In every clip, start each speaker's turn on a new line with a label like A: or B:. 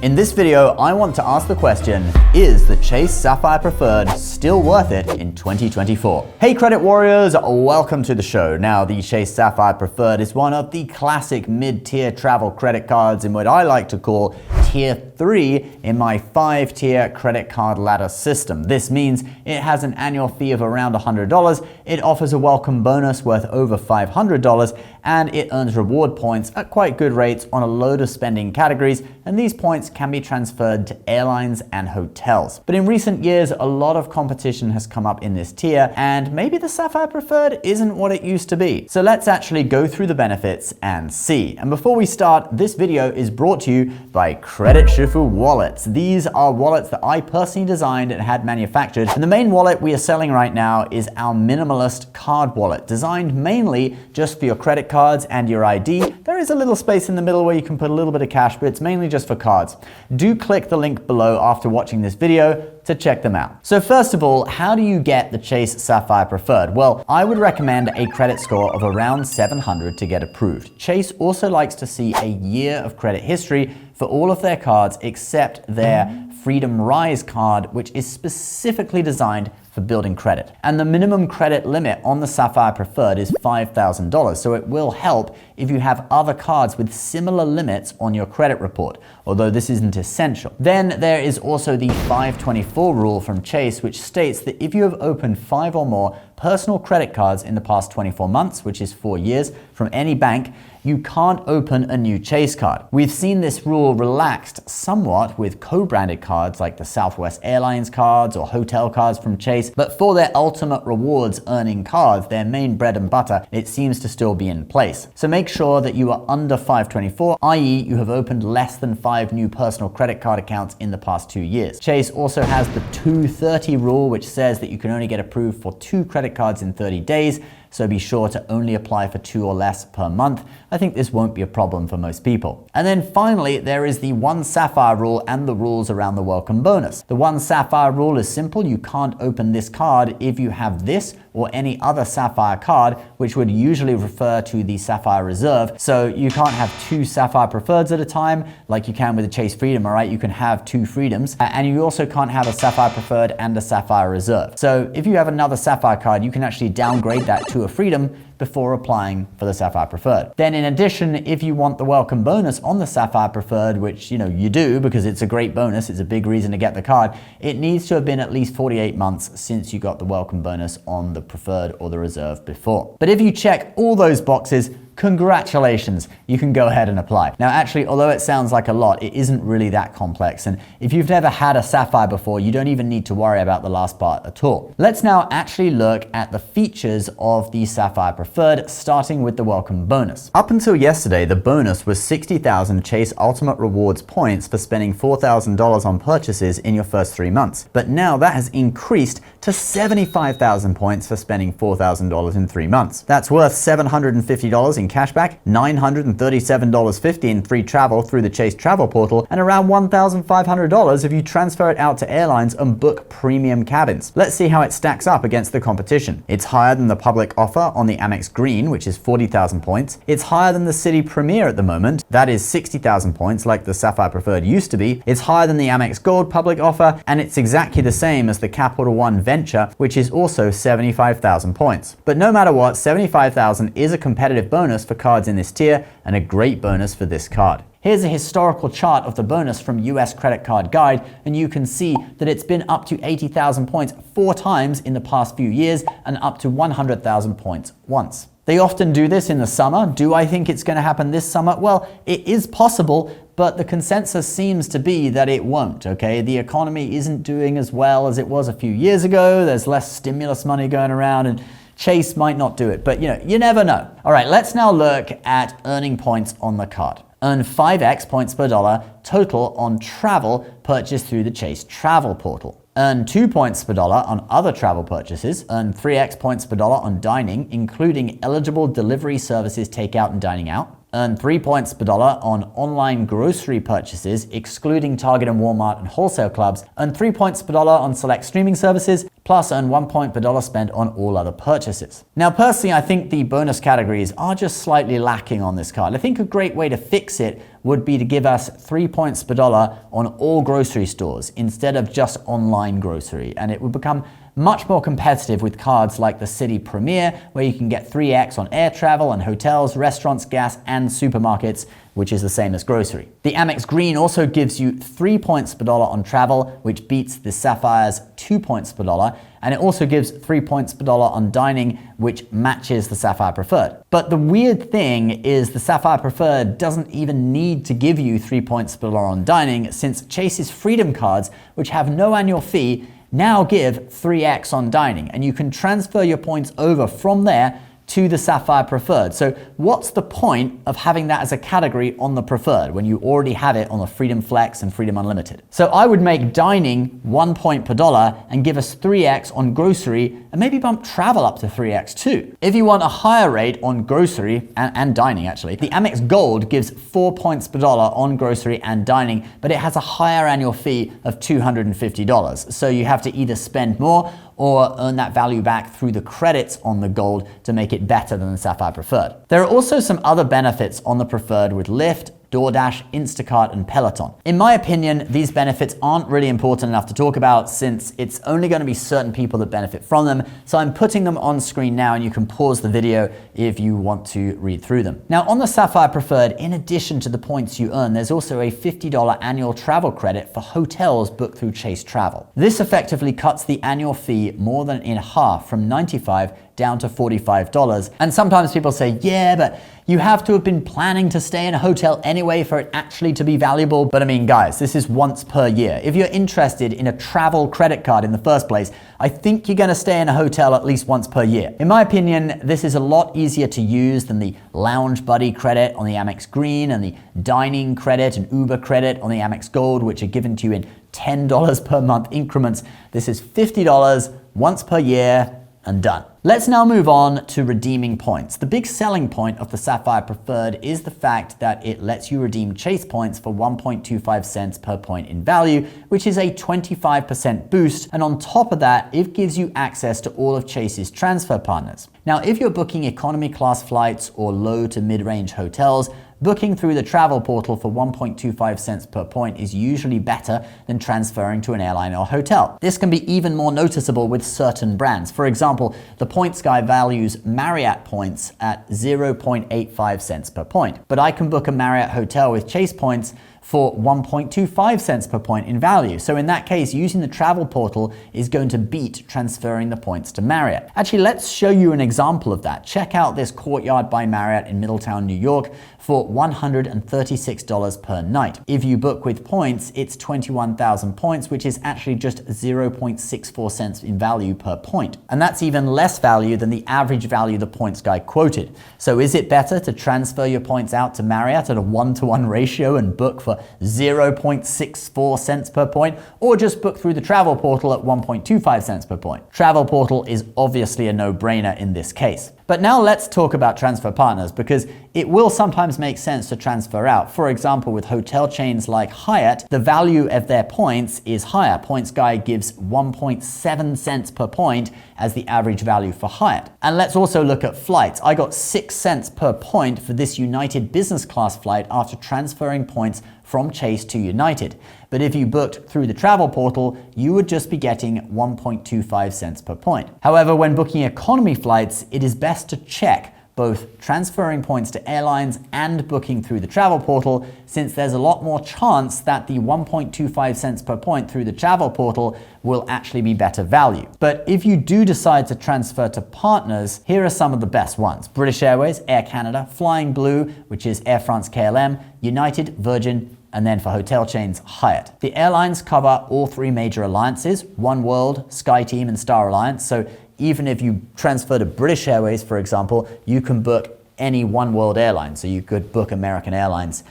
A: In this video, I want to ask the question, is the Chase Sapphire Preferred still worth it in 2024? Hey credit warriors, welcome to the show. Now, the Chase Sapphire Preferred is one of the classic mid-tier travel credit cards in what I like to call Tier 3 in my 5-tier credit card ladder system. This means it has an annual fee of around $100, it offers a welcome bonus worth over $500, and it earns reward points at quite good rates on a load of spending categories, and these points can be transferred to airlines and hotels. But in recent years, a lot of competition has come up in this tier, and maybe the Sapphire Preferred isn't what it used to be. So let's actually go through the benefits and see. And before we start, this video is brought to you by Credit Shifu wallets. These are wallets that I personally designed and had manufactured. And the main wallet we are selling right now is our minimalist card wallet, designed mainly just for your credit cards and your ID. There is a little space in the middle where you can put a little bit of cash, but it's mainly just for cards. Do click the link below after watching this video to check them out. So first of all, how do you get the Chase Sapphire Preferred? Well, I would recommend a credit score of around 700 to get approved. Chase also likes to see a year of credit history for all of their cards except their Freedom Rise card, which is specifically designed for building credit. And the minimum credit limit on the Sapphire Preferred is $5,000, so it will help if you have other cards with similar limits on your credit report, although this isn't essential. Then there is also the 524 rule from Chase, which states that if you have opened 5 or more personal credit cards in the past 24 months, which is 4 years, from any bank, you can't open a new Chase card. We've seen this rule relaxed somewhat with co-branded cards like the Southwest Airlines cards or hotel cards from Chase, but for their ultimate rewards earning cards, their main bread and butter, it seems to still be in place. So make sure that you are under 524, i.e. you have opened less than 5 new personal credit card accounts in the past 2 years. Chase also has the 230 rule, which says that you can only get approved for 2 credit cards in 30 days. So be sure to only apply for 2 or less per month. I think this won't be a problem for most people. And then finally, there is the 1 Sapphire rule and the rules around the welcome bonus. The 1 Sapphire rule is simple. You can't open this card if you have this or any other Sapphire card, which would usually refer to the Sapphire Reserve. So you can't have 2 Sapphire Preferreds at a time like you can with the Chase Freedom, all right? You can have 2 Freedoms. And you also can't have a Sapphire Preferred and a Sapphire Reserve. So if you have another Sapphire card, you can actually downgrade that to a Freedom before applying for the Sapphire Preferred. Then in addition, if you want the welcome bonus on the Sapphire Preferred, which you do because it's a great bonus, it's a big reason to get the card, it needs to have been at least 48 months since you got the welcome bonus on the Preferred or the Reserve before. But if you check all those boxes, congratulations, you can go ahead and apply. Now actually, although it sounds like a lot, it isn't really that complex. And if you've never had a Sapphire before, you don't even need to worry about the last part at all. Let's now actually look at the features of the Sapphire Preferred, starting with the welcome bonus. Up until yesterday, the bonus was 60,000 Chase Ultimate Rewards points for spending $4,000 on purchases in your first 3 months. But now that has increased to 75,000 points for spending $4,000 in 3 months. That's worth $750 in cashback, $937.50 in free travel through the Chase travel portal, and around $1,500 if you transfer it out to airlines and book premium cabins. Let's see how it stacks up against the competition. It's higher than the public offer on the Amex Green, which is 40,000 points. It's higher than the City Premier at the moment. That is 60,000 points like the Sapphire Preferred used to be. It's higher than the Amex Gold public offer, and it's exactly the same as the Capital One Venture, which is also 75,000 points. But no matter what, 75,000 is a competitive bonus for cards in this tier and a great bonus for this card. Here's a historical chart of the bonus from US Credit Card Guide, and you can see that it's been up to 80,000 points 4 times in the past few years and up to 100,000 points once. They often do this in the summer. Do I think it's going to happen this summer? Well, it is possible, but the consensus seems to be that it won't, okay? The economy isn't doing as well as it was a few years ago. There's less stimulus money going around, and Chase might not do it, but you never know. All right, let's now look at earning points on the card. Earn 5x points per dollar total on travel purchased through the Chase travel portal. Earn 2 points per dollar on other travel purchases. Earn 3x points per dollar on dining, including eligible delivery services, takeout and dining out. Earn 3 points per dollar on online grocery purchases, excluding Target and Walmart and wholesale clubs. Earn 3 points per dollar on select streaming services. plus earn 1 point per dollar spent on all other purchases. Now, personally, I think the bonus categories are just slightly lacking on this card. I think a great way to fix it would be to give us 3 points per dollar on all grocery stores instead of just online grocery, and it would become much more competitive with cards like the City Premier, where you can get 3x on air travel and hotels, restaurants, gas, and supermarkets, which is the same as grocery. The Amex Green also gives you 3 points per dollar on travel, which beats the Sapphire's 2 points per dollar, and it also gives 3 points per dollar on dining, which matches the Sapphire Preferred. But the weird thing is the Sapphire Preferred doesn't even need to give you 3 points per dollar on dining, since Chase's Freedom cards, which have no annual fee, now give 3x on dining, and you can transfer your points over from there to the Sapphire Preferred. So what's the point of having that as a category on the Preferred when you already have it on the Freedom Flex and Freedom Unlimited? So I would make dining 1 point per dollar and give us 3x on grocery, and maybe bump travel up to 3x too. If you want a higher rate on grocery and dining actually, the Amex Gold gives 4 points per dollar on grocery and dining, but it has a higher annual fee of $250. So you have to either spend more or earn that value back through the credits on the Gold to make it better than the Sapphire Preferred. There are also some other benefits on the Preferred with Lyft, DoorDash, Instacart, and Peloton. In my opinion, these benefits aren't really important enough to talk about since it's only going to be certain people that benefit from them, so I'm putting them on screen now and you can pause the video if you want to read through them. Now, on the Sapphire Preferred, in addition to the points you earn, there's also a $50 annual travel credit for hotels booked through Chase Travel. This effectively cuts the annual fee more than in half, from $95 down to $45. And sometimes people say, yeah, but you have to have been planning to stay in a hotel anyway for it actually to be valuable. But I mean, guys, this is once per year. If you're interested in a travel credit card in the first place, I think you're gonna stay in a hotel at least once per year. In my opinion, this is a lot easier to use than the Lounge Buddy credit on the Amex Green and the dining credit and Uber credit on the Amex Gold, which are given to you in $10 per month increments. This is $50 once per year and done. Let's now move on to redeeming points. The big selling point of the Sapphire Preferred is the fact that it lets you redeem Chase points for 1.25 cents per point in value, which is a 25% boost. And on top of that, it gives you access to all of Chase's transfer partners. Now, if you're booking economy class flights or low to mid-range hotels, booking through the travel portal for 1.25 cents per point is usually better than transferring to an airline or hotel. This can be even more noticeable with certain brands. For example, the Points Guy values Marriott points at 0.85 cents per point, but I can book a Marriott hotel with Chase points for 1.25 cents per point in value. So in that case, using the travel portal is going to beat transferring the points to Marriott. Actually, let's show you an example of that. Check out this Courtyard by Marriott in Middletown, New York for $136 per night. If you book with points, it's 21,000 points, which is actually just 0.64 cents in value per point. And that's even less value than the average value the Points Guy quoted. So is it better to transfer your points out to Marriott at a 1-to-1 ratio and book for 0.64 cents per point, or just book through the travel portal at 1.25 cents per point? Travel portal is obviously a no-brainer in this case. But now let's talk about transfer partners, because it will sometimes make sense to transfer out. For example, with hotel chains like Hyatt, the value of their points is higher. Points Guy gives 1.7 cents per point as the average value for Hyatt. And let's also look at flights. I got 6 cents per point for this United business class flight after transferring points from Chase to United. But if you booked through the travel portal, you would just be getting 1.25 cents per point. However, when booking economy flights, it is best to check both transferring points to airlines and booking through the travel portal, since there's a lot more chance that the 1.25 cents per point through the travel portal will actually be better value. But if you do decide to transfer to partners, here are some of the best ones: British Airways, Air Canada, Flying Blue, which is Air France KLM, United, Virgin, and then for hotel chains, Hyatt. The airlines cover all three major alliances: Oneworld, SkyTeam, and Star Alliance. So even if you transfer to British Airways, for example, you can book any Oneworld airline. So you could book American Airlines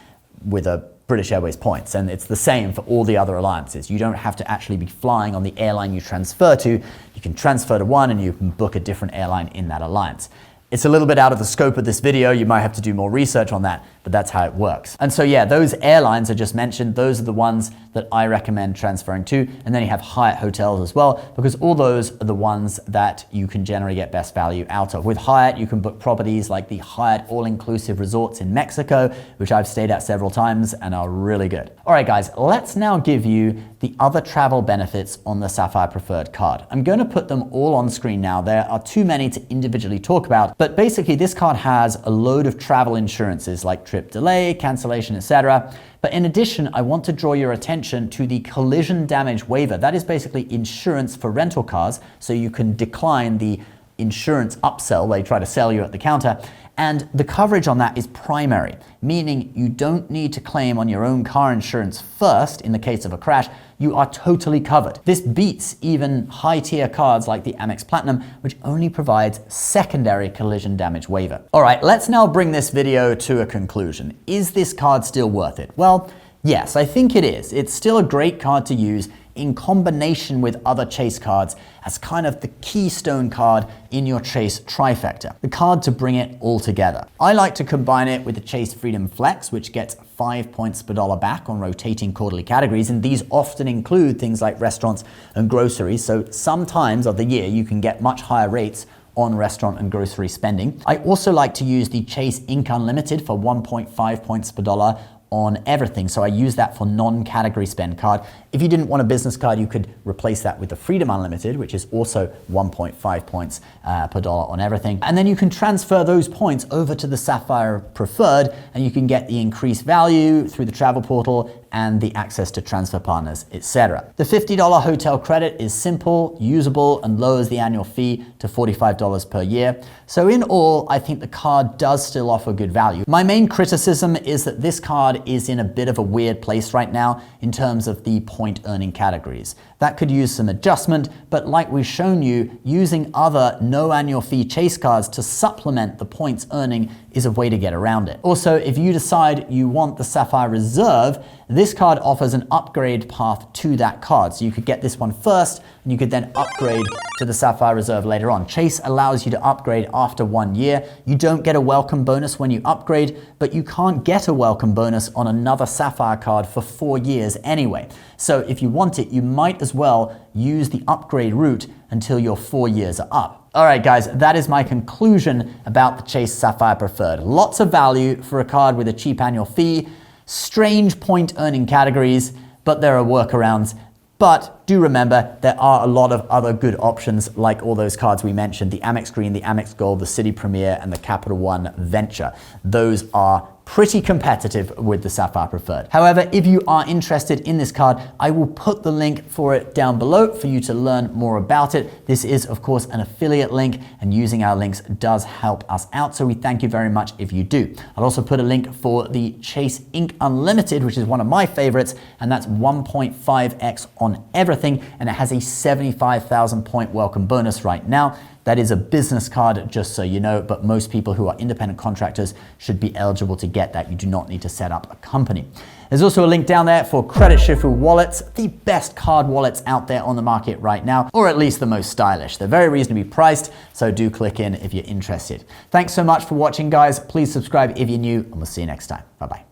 A: with a British Airways points, and it's the same for all the other alliances. You don't have to actually be flying on the airline you transfer to. You can transfer to one and you can book a different airline in that alliance. It's a little bit out of the scope of this video. You might have to do more research on that. but that's how it works. And so yeah, those airlines I just mentioned, those are the ones that I recommend transferring to. And then you have Hyatt hotels as well, because all those are the ones that you can generally get best value out of. With Hyatt, you can book properties like the Hyatt all-inclusive resorts in Mexico, which I've stayed at several times and are really good. All right, guys, let's now give you the other travel benefits on the Sapphire Preferred card. I'm going to put them all on screen now. There are too many to individually talk about, but basically this card has a load of travel insurances like trip delay, cancellation, etc. But in addition, I want to draw your attention to the collision damage waiver. That is basically insurance for rental cars, so you can decline the insurance upsell they try to sell you at the counter. And the coverage on that is primary, meaning you don't need to claim on your own car insurance first in the case of a crash. You are totally covered. This beats even high-tier cards like the Amex Platinum, which only provides secondary collision damage waiver. All right, let's now bring this video to a conclusion. Is this card still worth it? Well, yes, I think it is. It's still a great card to use in combination with other Chase cards as kind of the keystone card in your Chase trifecta, the card to bring it all together. I like to combine it with the Chase Freedom Flex, which gets 5 points per dollar back on rotating quarterly categories, and these often include things like restaurants and groceries, so sometimes of the year you can get much higher rates on restaurant and grocery spending. I also like to use the Chase Ink Unlimited for 1.5 points per dollar on everything. So I use that for non-category spend card. If you didn't want a business card, you could replace that with the Freedom Unlimited, which is also 1.5 points per dollar on everything. And then you can transfer those points over to the Sapphire Preferred, and you can get the increased value through the travel portal and the access to transfer partners, etc. The $50 hotel credit is simple, usable, and lowers the annual fee to $45 per year. So in all, I think the card does still offer good value. My main criticism is that this card is in a bit of a weird place right now in terms of the point earning categories. That could use some adjustment, but like we've shown you, using other no annual fee Chase cards to supplement the points earning is a way to get around it. Also, if you decide you want the Sapphire Reserve, this card offers an upgrade path to that card. So you could get this one first, and you could then upgrade to the Sapphire Reserve later on. Chase allows you to upgrade after 1 year. You don't get a welcome bonus when you upgrade, but you can't get a welcome bonus on another Sapphire card for 4 years anyway. So if you want it, you might as well use the upgrade route until your 4 years are up. All right, guys, that is my conclusion about the Chase Sapphire Preferred. Lots of value for a card with a cheap annual fee, strange point earning categories, but there are workarounds. But do remember, there are a lot of other good options like all those cards we mentioned, the Amex Green, the Amex Gold, the City Premier, and the Capital One Venture. Those are pretty competitive with the Sapphire Preferred. However, if you are interested in this card, I will put the link for it down below for you to learn more about it. This is, of course, an affiliate link, and using our links does help us out, so we thank you very much if you do. I'll also put a link for the Chase Ink Unlimited, which is one of my favorites, and that's 1.5x on everything, and it has a 75,000 point welcome bonus right now. That is a business card, just so you know, but most people who are independent contractors should be eligible to get that. You do not need to set up a company. There's also a link down there for Credit Shifu wallets, the best card wallets out there on the market right now, or at least the most stylish. They're very reasonably priced, so do click in if you're interested. Thanks so much for watching, guys. Please subscribe if you're new, and we'll see you next time. Bye-bye.